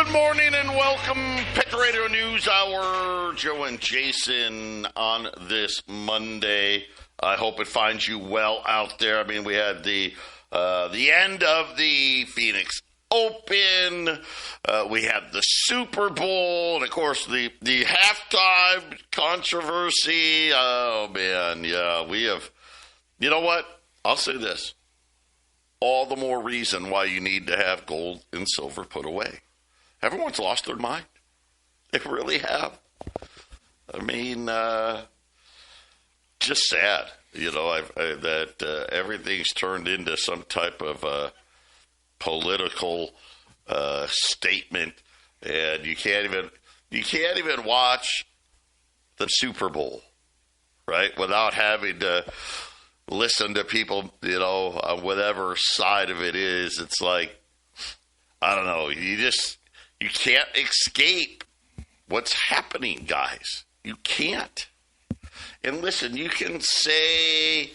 Good morning and welcome, Patriot Radio News Hour. Joe and Jason on this Monday. I hope it finds you well out there. I mean, we had the end of the Phoenix Open. We had the Super Bowl, and of course the halftime controversy. Oh man, yeah, we have. You know what? I'll say this: all the more reason why you need to have gold and silver put away. Everyone's lost their mind. They really have. I mean, just sad, you know, that everything's turned into some type of political statement, and you can't even watch the Super Bowl, right, without having to listen to people, you know, on whatever side of it is. It's like, I don't know, you can't escape what's happening, guys. You can't. And listen, you can say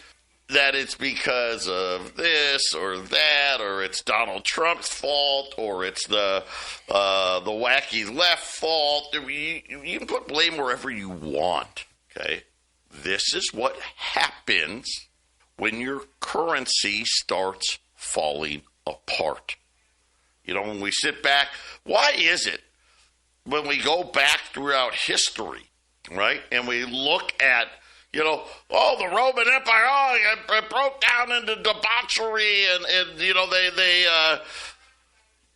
that it's because of this or that, or it's Donald Trump's fault, or it's the wacky left fault. You can put blame wherever you want, okay? This is what happens when your currency starts falling apart. You know, when we sit back, why is it when we go back throughout history, right, and we look at, you know, the Roman Empire, it broke down into debauchery, and you know,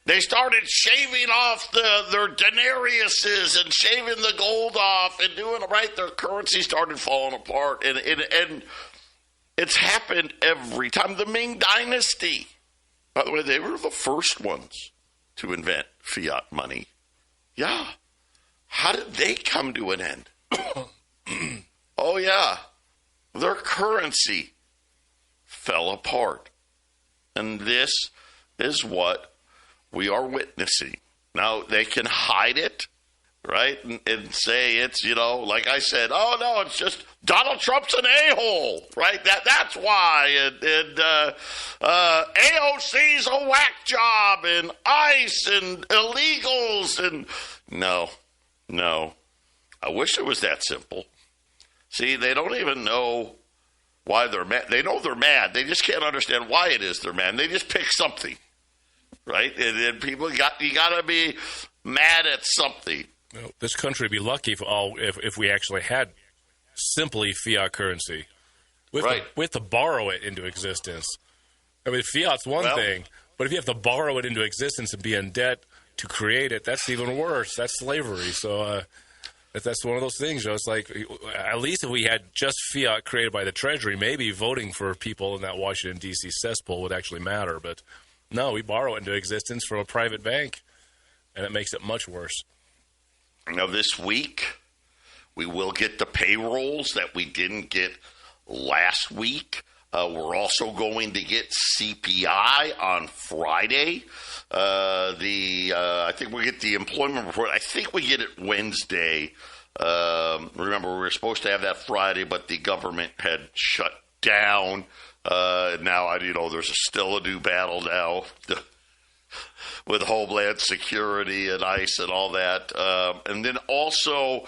they started shaving off their denariuses and shaving the gold off and doing it right. Their currency started falling apart, and it's happened every time. The Ming Dynasty, by the way, they were the first ones to invent fiat money. Yeah. How did they come to an end? Oh, yeah. Their currency fell apart. And this is what we are witnessing. Now, they can hide it, right, and say it's, you know, like I said, oh, no, it's just Donald Trump's an a-hole, right? That's why. And AOC's a whack job, and ICE and illegals. And no. I wish it was that simple. See, they don't even know why they're mad. They know they're mad. They just can't understand why it is they're mad. They just pick something, right? And people, you got to be mad at something. Well, this country would be lucky if we actually had simply fiat currency. We have to borrow it into existence. I mean, fiat's one thing, but if you have to borrow it into existence and be in debt to create it, that's even worse. That's slavery. So that's one of those things. You know, it's like, at least if we had just fiat created by the Treasury, maybe voting for people in that Washington, D.C. cesspool would actually matter. But no, we borrow it into existence from a private bank, and it makes it much worse. Now, this week, we will get the payrolls that we didn't get last week. We're also going to get CPI on Friday. I think we get the employment report. I think we get it Wednesday. Remember, we were supposed to have that Friday, but the government had shut down. Now, there's still a new battle now with Homeland Security and ICE and all that. And then also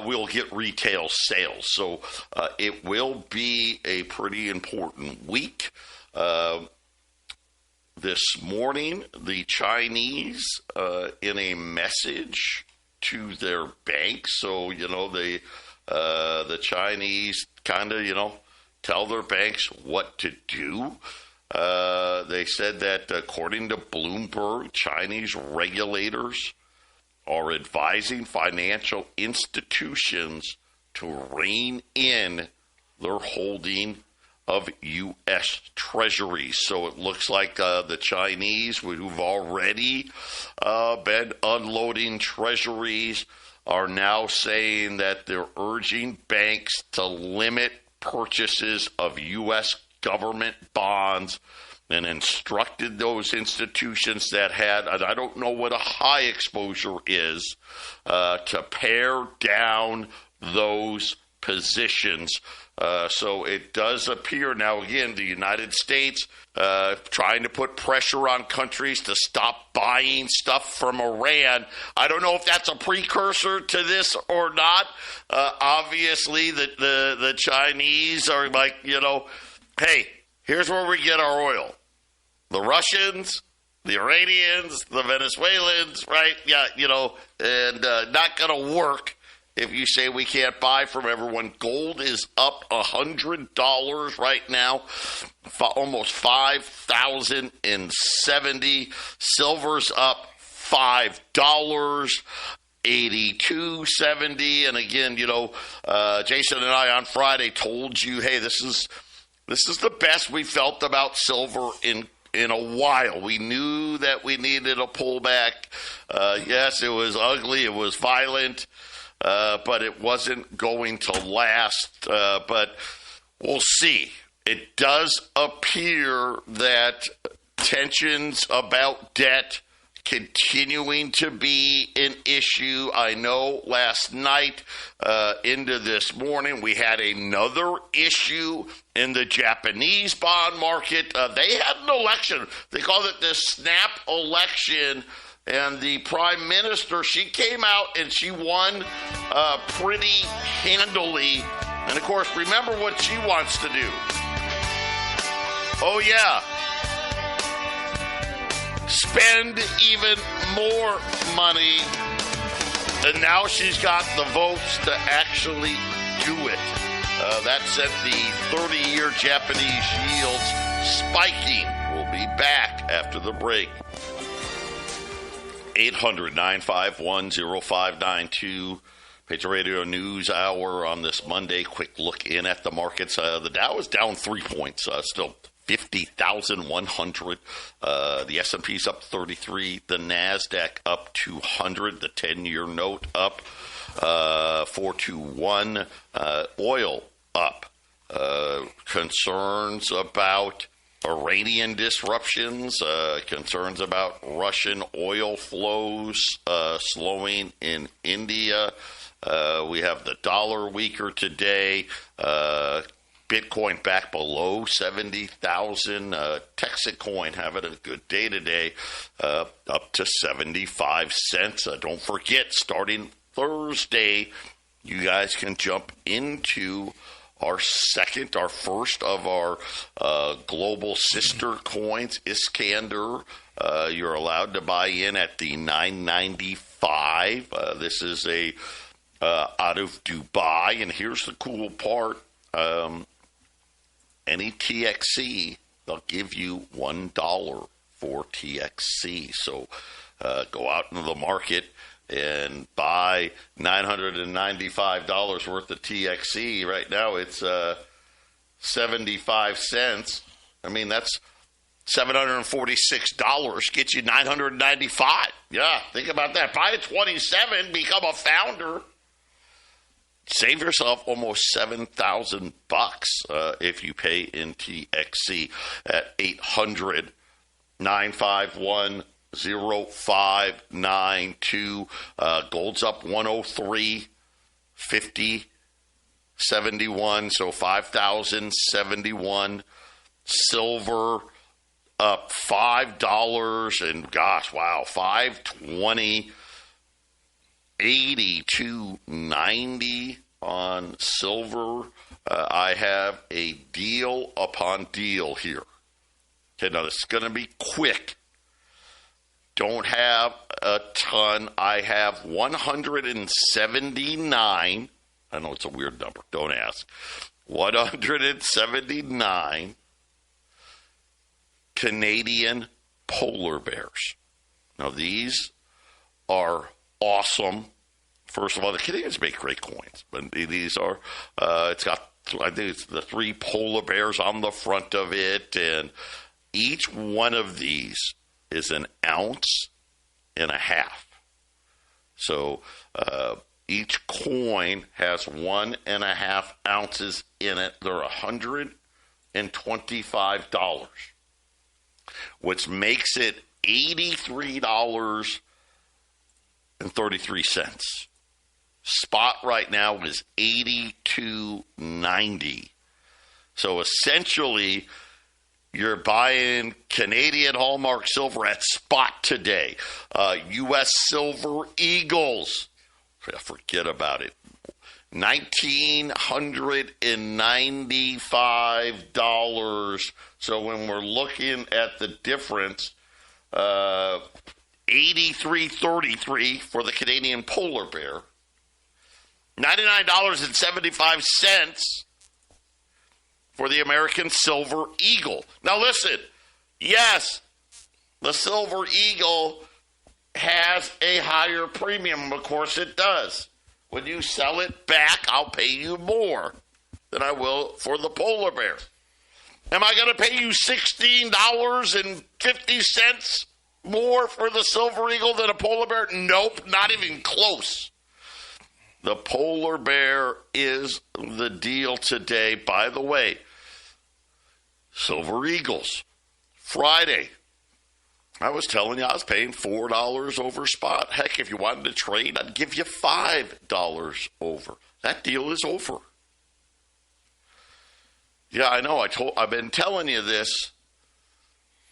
we'll get retail sales. So it will be a pretty important week. This morning, the Chinese, in a message to their bank, so, the Chinese kind of, tell their banks what to do. They said that, according to Bloomberg, Chinese regulators are advising financial institutions to rein in their holding of U.S. Treasuries. So it looks like the Chinese, who've already been unloading Treasuries, are now saying that they're urging banks to limit purchases of U.S. government bonds, and instructed those institutions that had, and I don't know what a high exposure is, to pare down those positions. So it does appear now, again, the United States trying to put pressure on countries to stop buying stuff from Iran. I don't know if that's a precursor to this or not. Obviously, the Chinese are like, hey, here's where we get our oil. The Russians, the Iranians, the Venezuelans, right? Yeah, and not going to work if you say we can't buy from everyone. Gold is up $100 right now, almost $5,070. Silver's up $5. 82.70. And again, Jason and I on Friday told you, hey, this is the best we felt about silver in a while. We knew that we needed a pullback. Yes, it was ugly. It was violent. But it wasn't going to last. But we'll see. It does appear that tensions about debt continuing to be an issue. I know last night into this morning we had another issue in the Japanese bond market. They had an election. They called it the snap election. And the prime minister, she came out and she won pretty handily. And, of course, remember what she wants to do. Oh, yeah. Spend even more money. And now she's got the votes to actually do it. That sent the 30-year Japanese yields spiking. We'll be back after the break. 800-951-0592. Patriot Radio News Hour on this Monday. Quick look in at the markets. The Dow is down 3 points, still 50,100. The S&P's up 33. The NASDAQ up 200. The 10-year note up 421. Oil up. Concerns about Iranian disruptions, concerns about Russian oil flows slowing in India. We have the dollar weaker today. Bitcoin back below 70,000. Texacoin having a good day today, up to 75 cents. Don't forget, starting Thursday, you guys can jump into our first of our global sister coins, Iskander. You're allowed to buy in at the 995. This is out of Dubai, and here's the cool part. Any TXC, they'll give you $1 for TXC. So go out into the market and buy $995 worth of TXC. Right now it's 75 cents. I mean, that's $746. Gets you $995. Yeah, think about that. Buy a 27, become a founder. Save yourself almost $7,000 if you pay in TXC at 800-951-0592. Gold's up 103.50.71, so 5,071. Silver up $5, and gosh, wow, 520. 82.90 on silver. I have a deal upon deal here. Okay, now this is going to be quick. Don't have a ton. I have 179. I know it's a weird number. Don't ask. 179 Canadian polar bears. Now these are awesome. First of all, the Canadians make great coins, but these are, it's got, I think it's the 3 polar bears on the front of it, and each one of these is 1.5 ounces. So each coin has 1.5 ounces in it. They're $125, which makes it $83.33. Spot right now is $82.90. So essentially, you're buying Canadian Hallmark silver at spot today. U.S. Silver Eagles, forget about it. $1,995. So when we're looking at the difference, $83.33 for the Canadian polar bear, $99.75 for the American Silver Eagle. Now listen, yes, the Silver Eagle has a higher premium. Of course it does. When you sell it back, I'll pay you more than I will for the polar bear. Am I going to pay you $16.50 more for the Silver Eagle than a polar bear? Nope, not even close. The polar bear is the deal today. By the way, Silver Eagles, Friday. I was telling you I was paying $4 over spot. Heck, if you wanted to trade, I'd give you $5 over. That deal is over. Yeah, I know. I've been telling you this.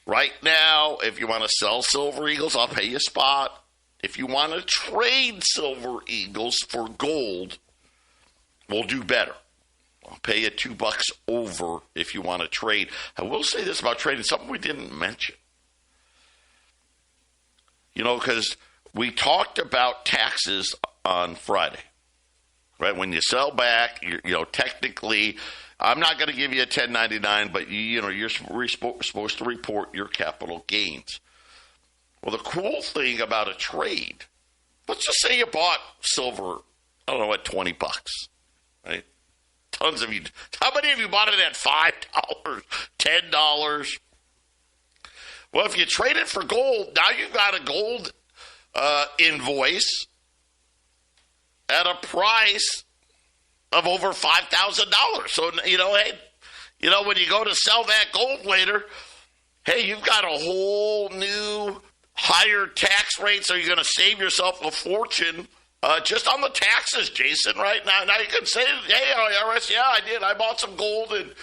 Right now, if you want to sell Silver Eagles, I'll pay you spot. If you want to trade Silver Eagles for gold, we'll do better. I'll pay you $2 over if you want to trade. I will say this about trading, something we didn't mention. You know, because we talked about taxes on Friday, right? When you sell back, technically, I'm not going to give you a 1099, but you're supposed to report your capital gains. Well, the cool thing about a trade, let's just say you bought silver, I don't know, at $20, right? Tons of you. How many of you bought it at $5, $10? Well, if you trade it for gold, now you've got a gold invoice at a price of over $5,000. So, hey, when you go to sell that gold later, hey, you've got a whole new higher tax rate, so you're going to save yourself a fortune just on the taxes, Jason, right? Now you can say, hey, IRS, yeah, I did. I bought some gold, and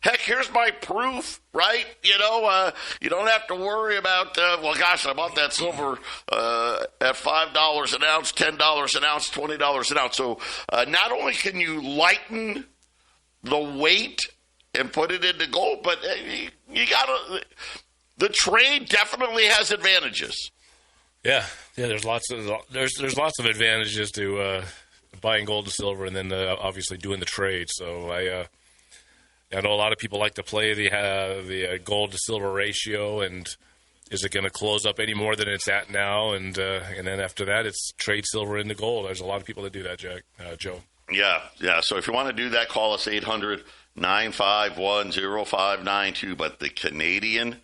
heck, here's my proof, right? You don't have to worry about, I bought that silver at $5 an ounce, $10 an ounce, $20 an ounce. So not only can you lighten the weight and put it into gold, but you got to... The trade definitely has advantages. Yeah. There's lots of advantages to buying gold and silver, and then obviously doing the trade. So I know a lot of people like to play the gold to silver ratio, and is it going to close up any more than it's at now? And then after that, it's trade silver into gold. There's a lot of people that do that, Joe. Yeah. So if you want to do that, call us 800-951-0592. But the Canadian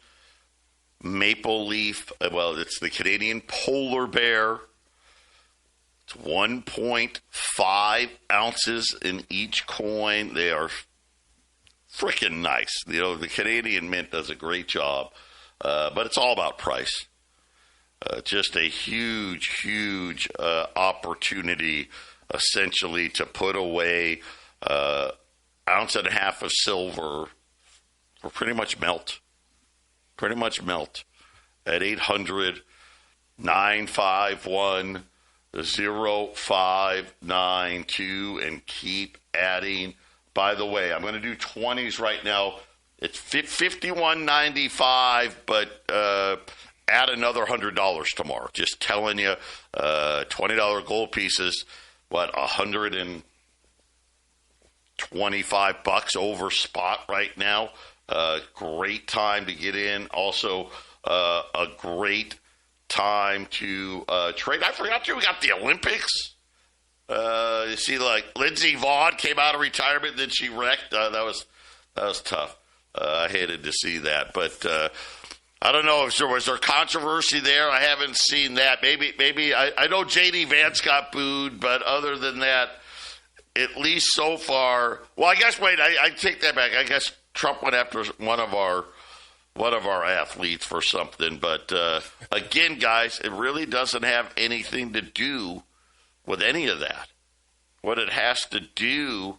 maple leaf, it's the Canadian polar bear. It's 1.5 ounces in each coin. They are freaking nice. The Canadian Mint does a great job, but it's all about price. Just a huge opportunity, essentially, to put away ounce and a half of silver for pretty much melt at 800-951-0592 and keep adding. By the way, I'm going to do 20s right now. It's $51.95, but add another $100 tomorrow. Just telling you, $20 gold pieces, $125 over spot right now. Great time to get in. Also, a great time to trade. I forgot we got the Olympics. You see, like Lindsey Vonn came out of retirement, then she wrecked. That was tough. I hated to see that, but I don't know if was there controversy there. I haven't seen that. Maybe I know J.D. Vance got booed, but other than that, at least so far. Well, I guess I take that back. I guess Trump went after one of our athletes for something, but again, guys, it really doesn't have anything to do with any of that. What it has to do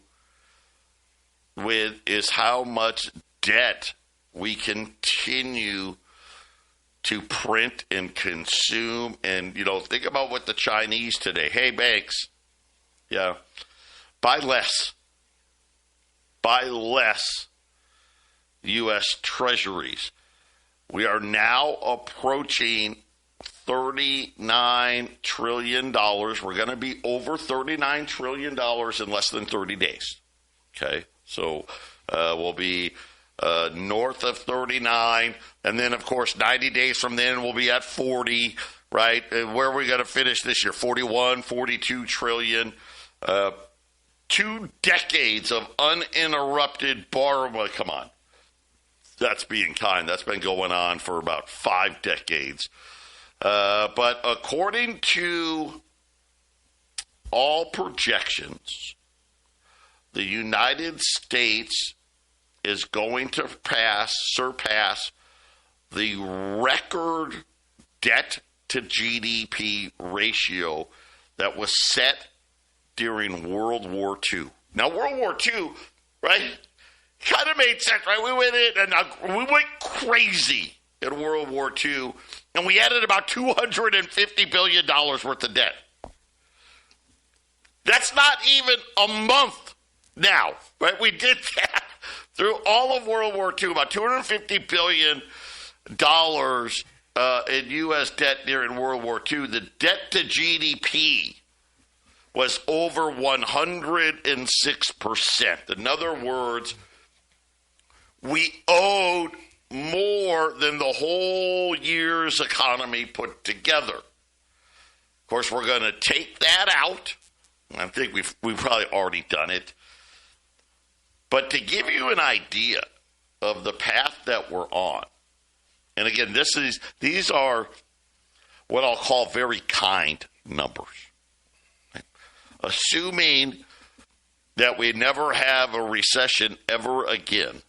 with is how much debt we continue to print and consume. And, think about what the Chinese today. Hey, banks, buy less. Buy less U.S. treasuries. We are now approaching $39 trillion. We're going to be over $39 trillion in less than 30 days. Okay, so we'll be north of 39, and then, of course, 90 days from then we'll be at 40, right? And where are we going to finish this year? 41, 42 trillion. 2 decades of uninterrupted borrowing. Come on. That's being kind. That's been going on for about 5 decades. But according to all projections, the United States is going to surpass the record debt to GDP ratio that was set during World War II. Now, World War II, right, kind of made sense, right? We went in and we went crazy in World War II, and we added about $250 billion worth of debt. That's not even a month now, right? We did that through all of World War II, about $250 billion in U.S. debt during World War II. The debt to GDP was over 106%. In other words, we owed more than the whole year's economy put together. Of course, we're going to take that out. I think we've probably already done it. But to give you an idea of the path that we're on, and again, these are what I'll call very kind numbers. Assuming that we never have a recession ever again,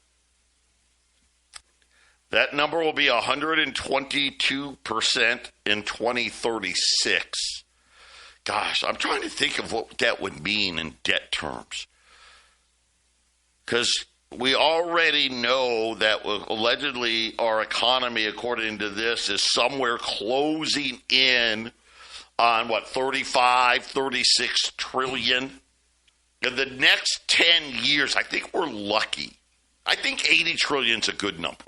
that number will be 122% in 2036. Gosh, I'm trying to think of what that would mean in debt terms. Because we already know that allegedly our economy, according to this, is somewhere closing in on 35, 36 trillion. In the next 10 years, I think we're lucky. I think 80 trillion is a good number.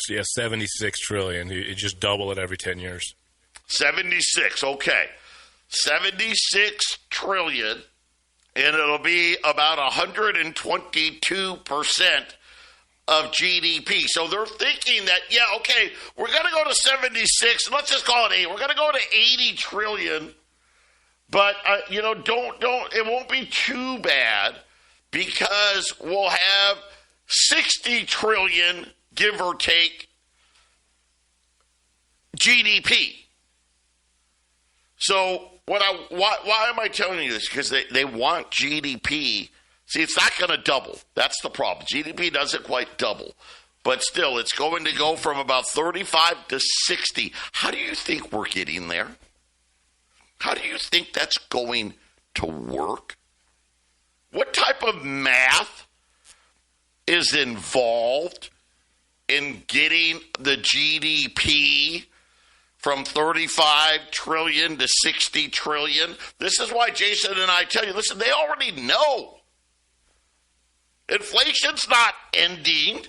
Yeah, 76 trillion. You just double it every 10 years. 76, okay. 76 trillion, and it'll be about 122% of GDP. So they're thinking that, we're going to go to 76, let's just call it 8. We're going to go to 80 trillion, but, it won't be too bad because we'll have 60 trillion, give or take, GDP. So why am I telling you this? Because they want GDP. See, it's not going to double. That's the problem. GDP doesn't quite double. But still, it's going to go from about 35 to 60. How do you think we're getting there? How do you think that's going to work? What type of math is involved in getting the GDP from 35 trillion to 60 trillion? This is why Jason and I tell you, listen, they already know. Inflation's not ending.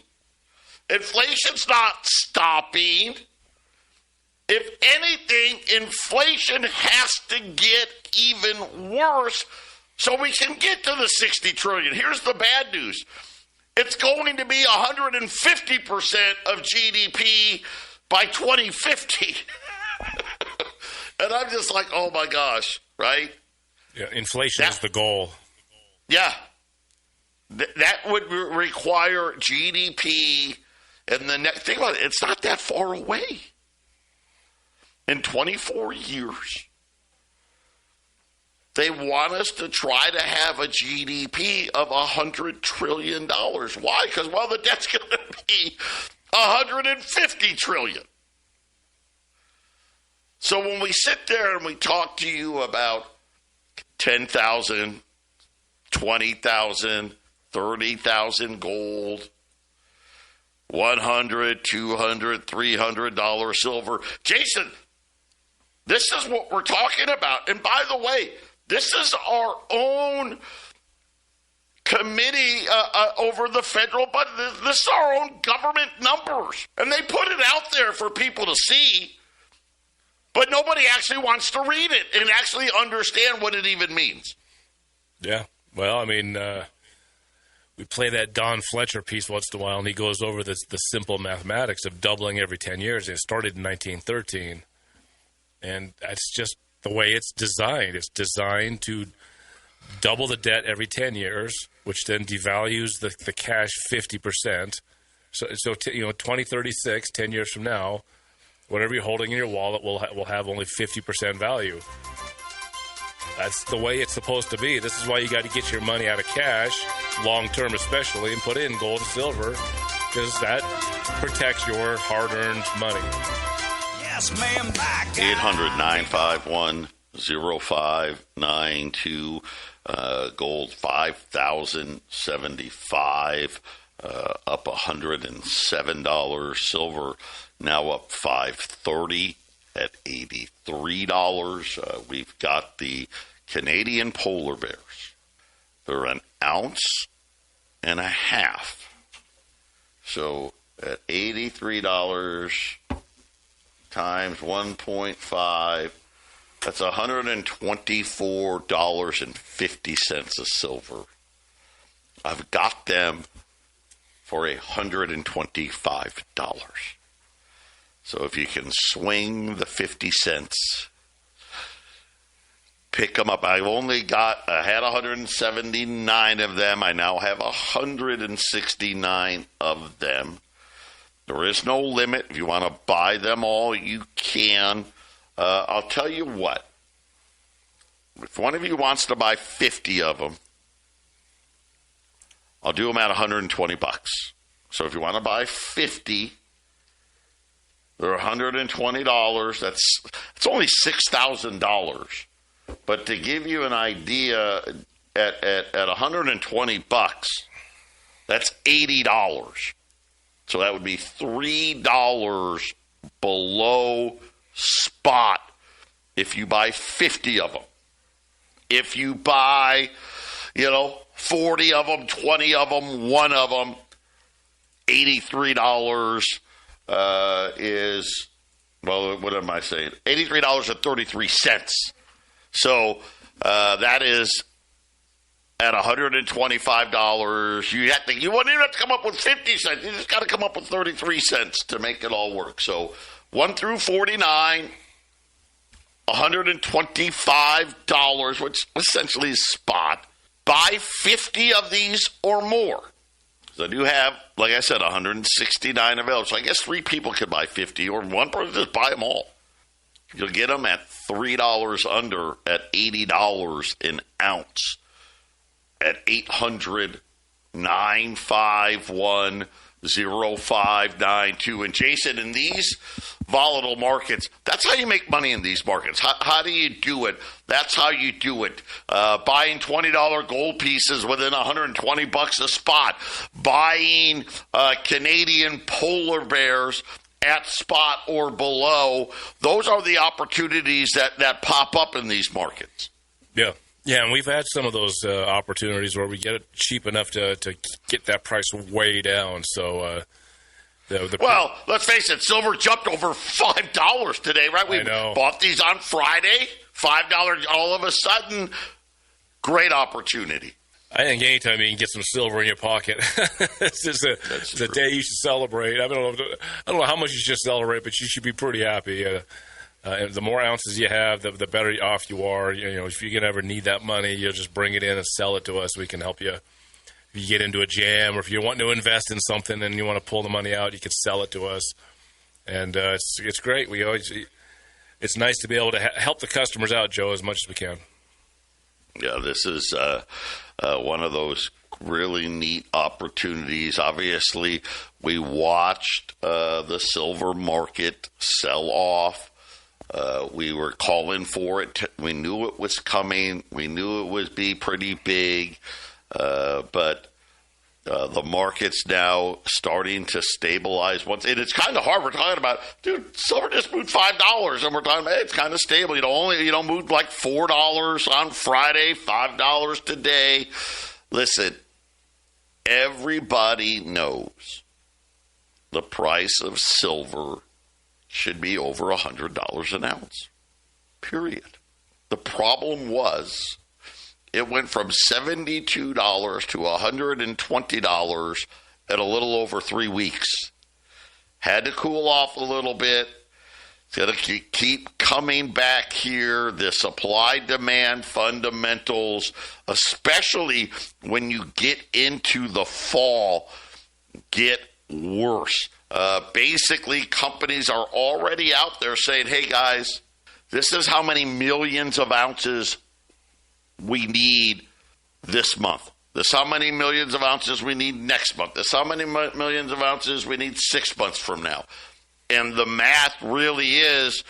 Inflation's not stopping. If anything, inflation has to get even worse so we can get to the 60 trillion. Here's the bad news. It's going to be 150% of GDP by 2050. And I'm just like, oh my gosh, right? Yeah, inflation is the goal. Yeah. That would require GDP, and think about it, it's not that far away. In 24 years, they want us to try to have a GDP of $100 trillion. Why? Because, the debt's going to be $150 trillion. So when we sit there and we talk to you about 10,000, $20,000, $30,000 gold, $100, $200, $300 silver. Jason, this is what we're talking about. And by the way, this is our own committee over the federal budget. This is our own government numbers. And they put it out there for people to see, but nobody actually wants to read it and actually understand what it even means. Yeah. Well, I mean, we play that Don Fletcher piece once in a while, and he goes over the simple mathematics of doubling every 10 years. It started in 1913, and that's just the way it's designed. It's designed to double the debt every 10 years, which then devalues the cash 50%. So 2036, 10 years from now, whatever you're holding in your wallet will have only 50% value. That's the way it's supposed to be. This is why you got to get your money out of cash, long term especially, and put it in gold and silver, because that protects your hard-earned money. Yes, ma'am. 800-951-0592. Gold 5,075, up $107. Silver now up $530 at $83. We've got the Canadian polar bears. They're an ounce and a half. So at $83 times 1.5, that's $124.50 of silver. I've got them for $125. So if you can swing the 50 cents, pick them up. I had 179 of them. I now have 169 of them. There is no limit. If you want to buy them all, you can. I'll tell you what. If one of you wants to buy 50 of them, I'll do them at $120. So if you want to buy 50, they're $120. It's only $6,000. But to give you an idea, at $120, that's $80. So that would be $3 below spot if you buy 50 of them. If you buy, 40 of them, 20 of them, one of them, $83 is, well, what am I saying? $83.33. So that is at $125. You wouldn't even have to come up with 50 cents. You just got to come up with 33 cents to make it all work. So 1 through 49, $125, which essentially is spot. Buy 50 of these or more. So I do have, like I said, 169 available. So I guess 3 people could buy 50, or one person just buy them all. You'll get them at $3 under at $80 an ounce at 800-951-0592. And Jason, in these volatile markets, that's how you make money in these markets. How do you do it? That's how you do it. Buying $20 gold pieces within $120 a spot. Buying Canadian polar bears at spot or below. Those are the opportunities that pop up in these markets. Yeah. Yeah, and we've had some of those opportunities where we get it cheap enough to get that price way down. So, well, let's face it, silver jumped over $5 today, right? We bought these on Friday, $5 all of a sudden. Great opportunity. I think anytime you can get some silver in your pocket, it's a day you should celebrate. I don't know how much you should celebrate, but you should be pretty happy. And the more ounces you have, the better off you are. If you can ever need that money, you'll just bring it in and sell it to us. We can help you. If you get into a jam, or if you want to invest in something and you want to pull the money out, you can sell it to us. And it's great. It's nice to be able to help the customers out, Joe, as much as we can. Yeah, this is one of those really neat opportunities. Obviously, we watched the silver market sell off We were calling for it. We knew it was coming. We knew it would be pretty big. But the market's now starting to stabilize once. And it's kind of hard. We're talking about, dude, silver just moved $5, and we're talking about, hey, it's kind of stable. Moved like $4 on Friday, $5 today. Listen, everybody knows the price of silver should be over $100 an ounce, period. The problem was it went from $72 to $120 in a little over 3 weeks. Had to cool off a little bit. It's going to keep coming back here. The supply-demand fundamentals, especially when you get into the fall, get worse. Basically, companies are already out there saying, hey, guys, this is how many millions of ounces we need this month. This is how many millions of ounces we need next month. This is how many millions of ounces we need 6 months from now. And the math really is,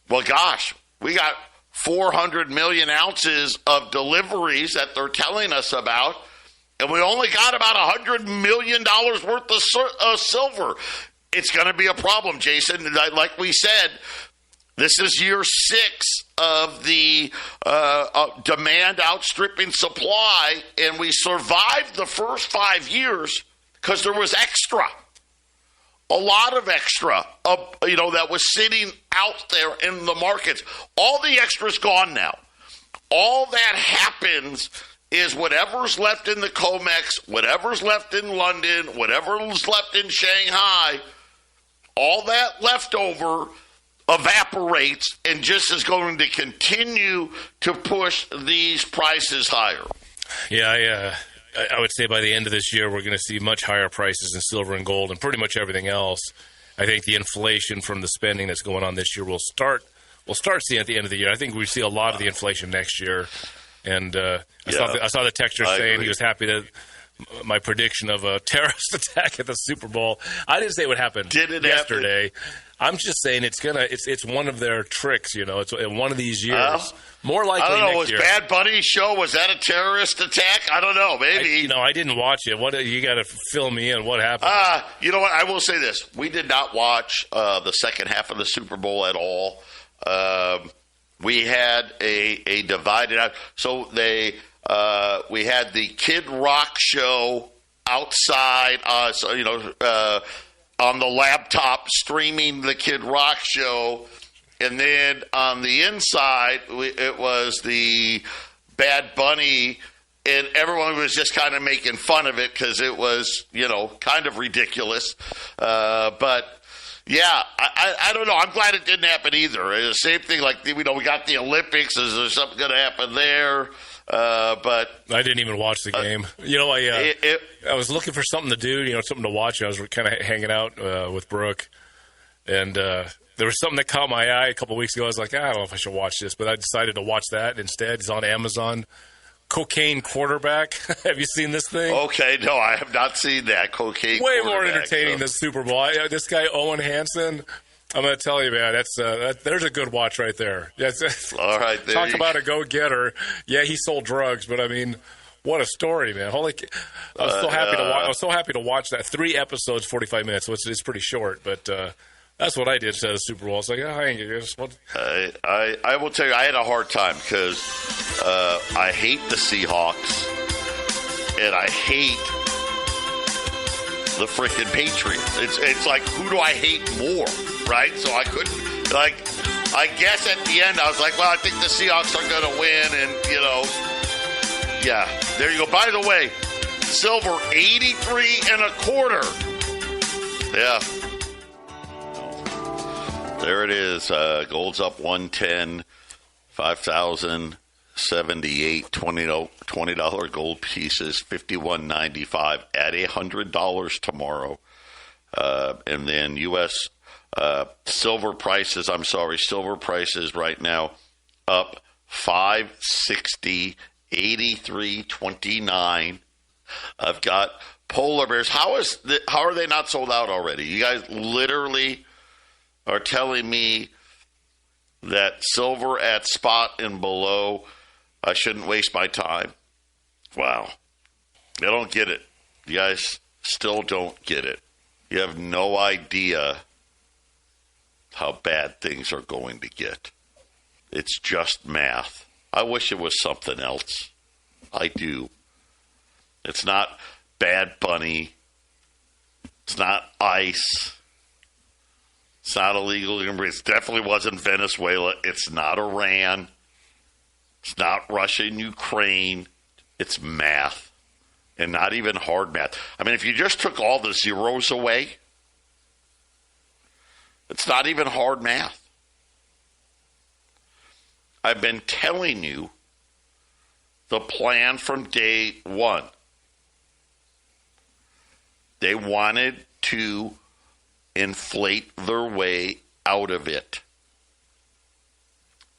well, gosh, we got 400 million ounces of deliveries that they're telling us about, and we only got about $100 million worth of silver. It's going to be a problem, Jason. Like we said, this is year 6 of the demand outstripping supply, and we survived the first 5 years because there was extra. A lot of extra, that was sitting out there in the markets. All the extra's gone now. All that happens is whatever's left in the COMEX, whatever's left in London, whatever's left in Shanghai, all that leftover evaporates and just is going to continue to push these prices higher. Yeah. I would say by the end of this year, we're going to see much higher prices in silver and gold and pretty much everything else. I think the inflation from the spending that's going on this year we'll start seeing at the end of the year. I think we see a lot of the inflation next year. And I saw the texter saying he was happy that my prediction of a terrorist attack at the Super Bowl. I didn't say it would happen yesterday. Happen? I'm just saying it's one of their tricks. It's in one of these years. More likely I don't know. next year. Was Bad Bunny's show, was that a terrorist attack? I don't know. Maybe. I didn't watch it. What you got to fill me in? What happened? You know what? I will say this: we did not watch the second half of the Super Bowl at all. We had a divided out. So we had the Kid Rock show outside, on the laptop streaming the Kid Rock show. And then on the inside, it was the Bad Bunny, and everyone was just kind of making fun of it because it was, kind of ridiculous. But, yeah, I don't know. I'm glad it didn't happen either. It's the same thing like, we got the Olympics. Is there something going to happen there? But I didn't even watch the game. I was looking for something to do, something to watch. I was kind of hanging out with Brooke, and there was something that caught my eye a couple of weeks ago. I was like, I don't know if I should watch this, but I decided to watch that instead. It's on Amazon. Cocaine Quarterback. Have you seen this thing? Okay, no, I have not seen that. Cocaine Way Quarterback. More entertaining than Super Bowl. This guy, Owen Hansen, I'm going to tell you, man, there's a good watch right there. All right, there talk about a go-getter. Yeah, he sold drugs, but I mean, what a story, man! I was so happy to watch. I was so happy to watch that. 3 episodes, 45 minutes. So it's pretty short, but that's what I did instead of the Super Bowl. It's like, I ain't this. I will tell you, I had a hard time because I hate the Seahawks and I hate the freaking Patriots. It's like, who do I hate more, right? So I couldn't, I guess at the end I was like, well, I think the Seahawks are going to win, and, yeah, there you go. By the way, silver 83.25. Yeah. There it is. Gold's up 110, 5,078, $20 gold pieces, $51.95 at $100 tomorrow. And then U.S. silver prices right now up 560, 83.29. I've got polar bears. How are they not sold out already? You guys literally are telling me that silver at spot and below, I shouldn't waste my time. Wow. I don't get it. You guys still don't get it. You have no idea how bad things are going to get. It's just math. I wish it was something else. I do. It's not Bad Bunny. It's not ICE. It's not illegal immigrants. It definitely wasn't Venezuela. It's not Iran. It's not Russia and Ukraine. It's math. And not even hard math. I mean, if you just took all the zeros away, it's not even hard math. I've been telling you the plan from day one. They wanted to inflate their way out of it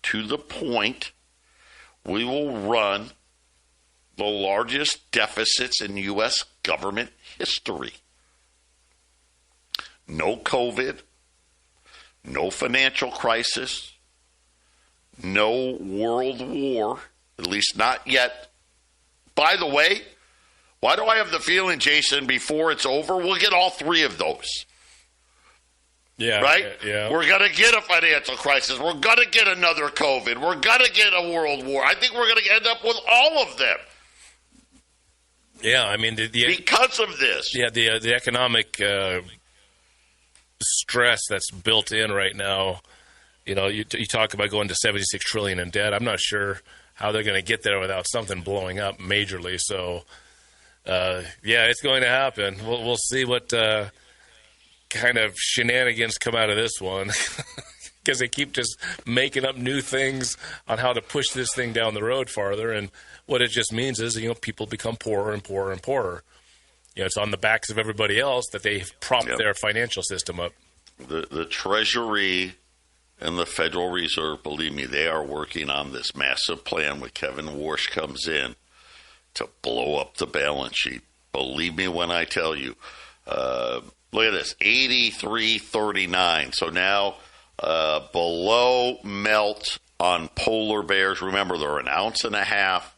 to the point we will run the largest deficits in U.S. government history. No COVID, no financial crisis, no world war, at least not yet. By the way, why do I have the feeling, Jason, before it's over, we'll get all three of those? Yeah. Right? Yeah. We're going to get a financial crisis. We're going to get another COVID. We're going to get a world war. I think we're going to end up with all of them. Yeah, I mean, because of this. Yeah, the economic stress that's built in right now. You know, you talk about going to $76 trillion in debt. I'm not sure how they're going to get there without something blowing up majorly. So, yeah, it's going to happen. We'll see what kind of shenanigans come out of this one, because they keep just making up new things on how to push this thing down the road farther. And what it just means is, you know, people become poorer and poorer and poorer. You know, it's on the backs of everybody else that they've propped their financial system up. The Treasury and the Federal Reserve, believe me, they are working on this massive plan when Kevin Warsh comes in to blow up the balance sheet. Believe me when I tell you. Look at this, 83.39. So now below melt on polar bears. Remember, they're an ounce and a half.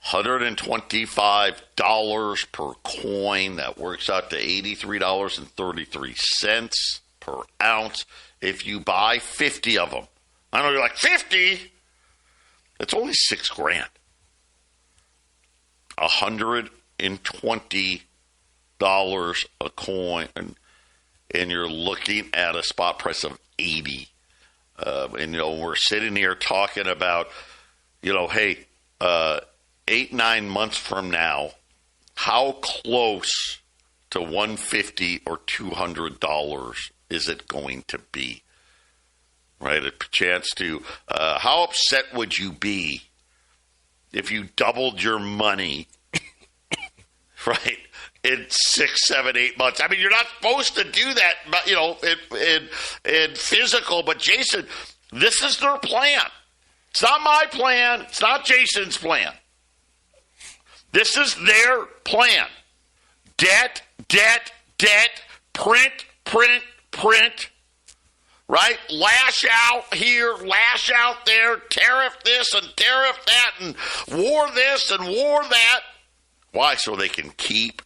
$125 per coin. That works out to $83.33 per ounce. If you buy 50 of them, I know you're like, 50? It's only $6,000. $120 a coin, and you're looking at a spot price of 80. And, you know, we're sitting here talking about, you know, hey, 8-9 months from now, how close to $150 or $200 is it going to be? Right? A chance to, how upset would you be if you doubled your money, right, in 6, 7, 8 months? I mean, you're not supposed to do that, but, you know, in physical. But Jason, this is their plan. It's not my plan. It's not Jason's plan. This is their plan. Debt, debt, debt, print, print, print. Right? Lash out here, lash out there, tariff this and tariff that, and war this and war that. Why? So they can keep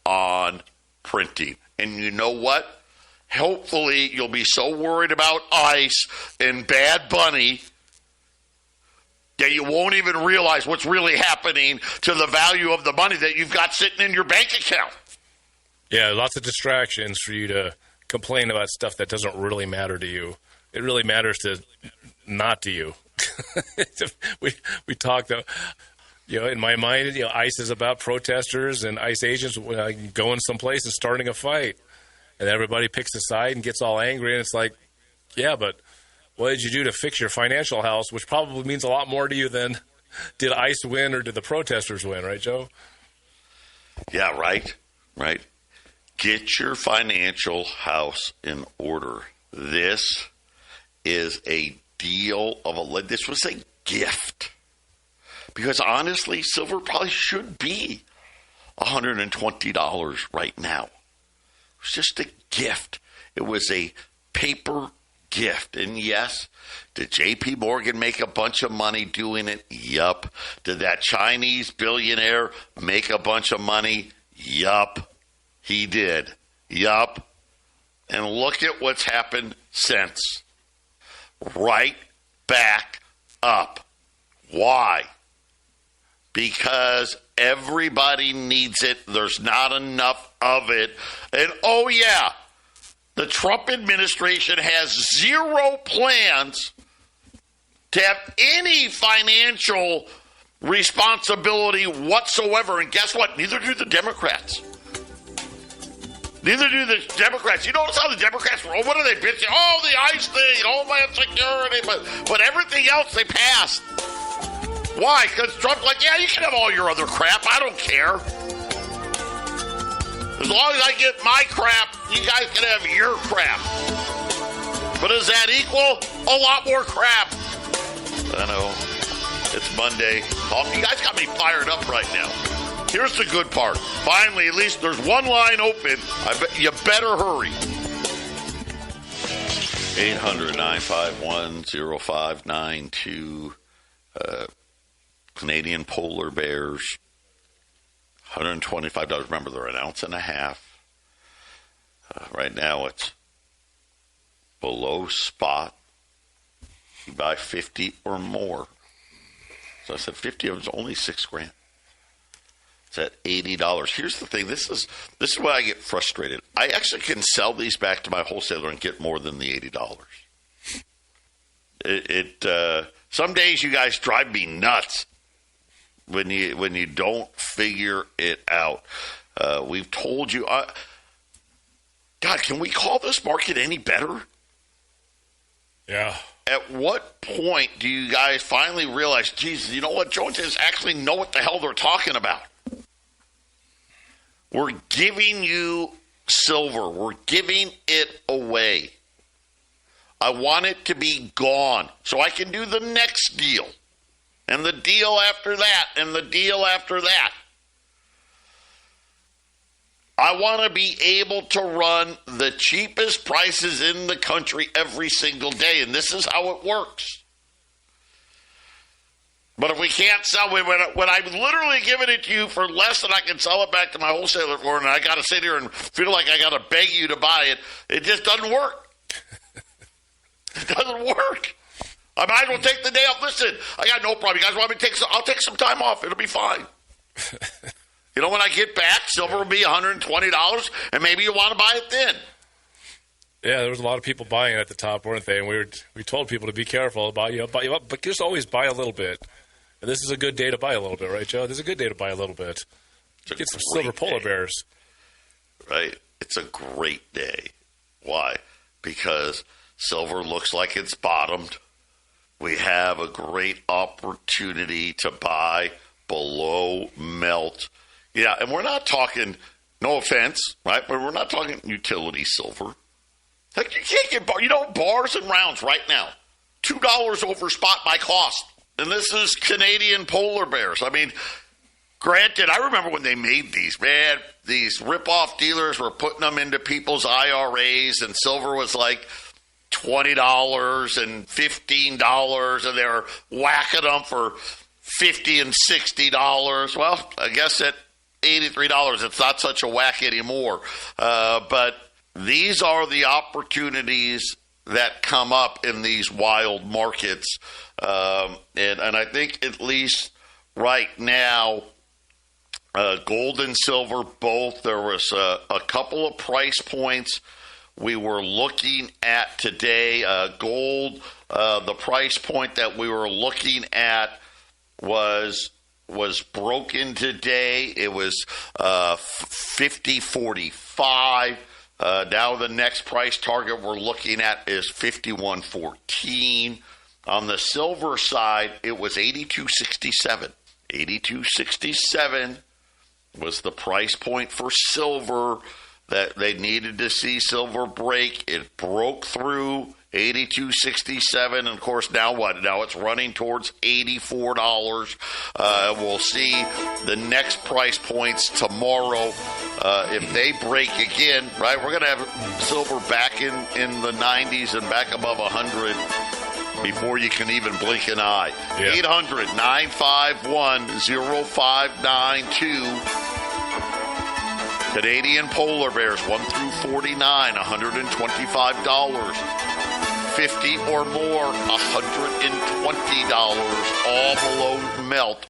on printing. And you know what? Hopefully you'll be so worried about ICE and Bad Bunny that you won't even realize what's really happening to the value of the money that you've got sitting in your bank account. Yeah, lots of distractions for you to complain about stuff that doesn't really matter to you. It really matters to not to you. we talked, you know, in my mind, you know, ICE is about protesters and ICE agents going someplace and starting a fight. And everybody picks a side and gets all angry. And it's like, yeah, but what did you do to fix your financial house, which probably means a lot more to you than did ICE win or did the protesters win, right, Joe? Yeah, right. Get your financial house in order. This is a deal of this was a gift. Because honestly, silver probably should be $120 right now. It was just a gift. It was a paper gift. And yes, did J.P. Morgan make a bunch of money doing it? Yup. Did that Chinese billionaire make a bunch of money? Yup. He did. Yup. And look at what's happened since. Right back up. Why? Because everybody needs it. There's not enough of it. And oh yeah, the Trump administration has zero plans to have any financial responsibility whatsoever. And guess what? Neither do the Democrats. Neither do the Democrats. You notice how the Democrats, what are they bitching? Oh, the ICE thing, Homeland Security, but everything else they passed. Why? Because Trump's like, yeah, you can have all your other crap. I don't care. As long as I get my crap, you guys can have your crap. But is that equal? A lot more crap. I know. It's Monday. Oh, you guys got me fired up right now. Here's the good part. Finally, at least there's one line open. You better hurry. 800-951-0592. Canadian polar bears, $125. Remember, they're an ounce and a half. Right now, it's below spot. You buy 50 or more. So I said 50 of them is only $6,000. It's at $80. Here's the thing. This is why I get frustrated. I actually can sell these back to my wholesaler and get more than the $80. Some days you guys drive me nuts when you don't figure it out. We've told you. God, can we call this market any better? Yeah. At what point do you guys finally realize, Jesus, you know what? Joneses actually know what the hell they're talking about. We're giving you silver. We're giving it away. I want it to be gone so I can do the next deal. And the deal after that, and the deal after that. I want to be able to run the cheapest prices in the country every single day, and this is how it works. But if we can't sell, when I'm literally giving it to you for less than I can sell it back to my wholesaler for, and I got to sit here and feel like I got to beg you to buy it, it just doesn't work. It doesn't work. I might as well take the day off. Listen, I got no problem. You guys want me to I'll take some time off. It'll be fine. You know, when I get back, silver will be $120, and maybe you want to buy it then. Yeah, there was a lot of people buying it at the top, weren't they? And we told people to be careful about but just always buy a little bit. And this is a good day to buy a little bit, right, Joe? This is a good day to buy a little bit. Get some silver polar bears. Right. It's a great day. Why? Because silver looks like it's bottomed. We have a great opportunity to buy below melt. Yeah, and we're not talking, no offense, right? But we're not talking utility silver. Heck, you can't get bars and rounds right now. $2 over spot by cost. And this is Canadian polar bears. I mean, granted, I remember when they made these, man, these rip-off dealers were putting them into people's IRAs, and silver was like $20 and $15, and they were whacking them for $50 and $60. Well, I guess at $83, it's not such a whack anymore. But these are the opportunities that come up in these wild markets. And I think at least right now, gold and silver both, there was a couple of price points we were looking at today. Gold, the price point that we were looking at was broken today. It was 50.45. Now the next price target we're looking at is 51.14. On the silver side, it was 82.67. 82.67 was the price point for silver that they needed to see silver break. It broke through $82.67, and of course now what? Now it's running towards $84. We'll see the next price points tomorrow. If they break again, right? We're going to have silver back in the 90s and back above 100 before you can even blink an eye. 800-951-0592. Canadian polar bears 1 through 49, $125. 50 or more, $120, all below melt.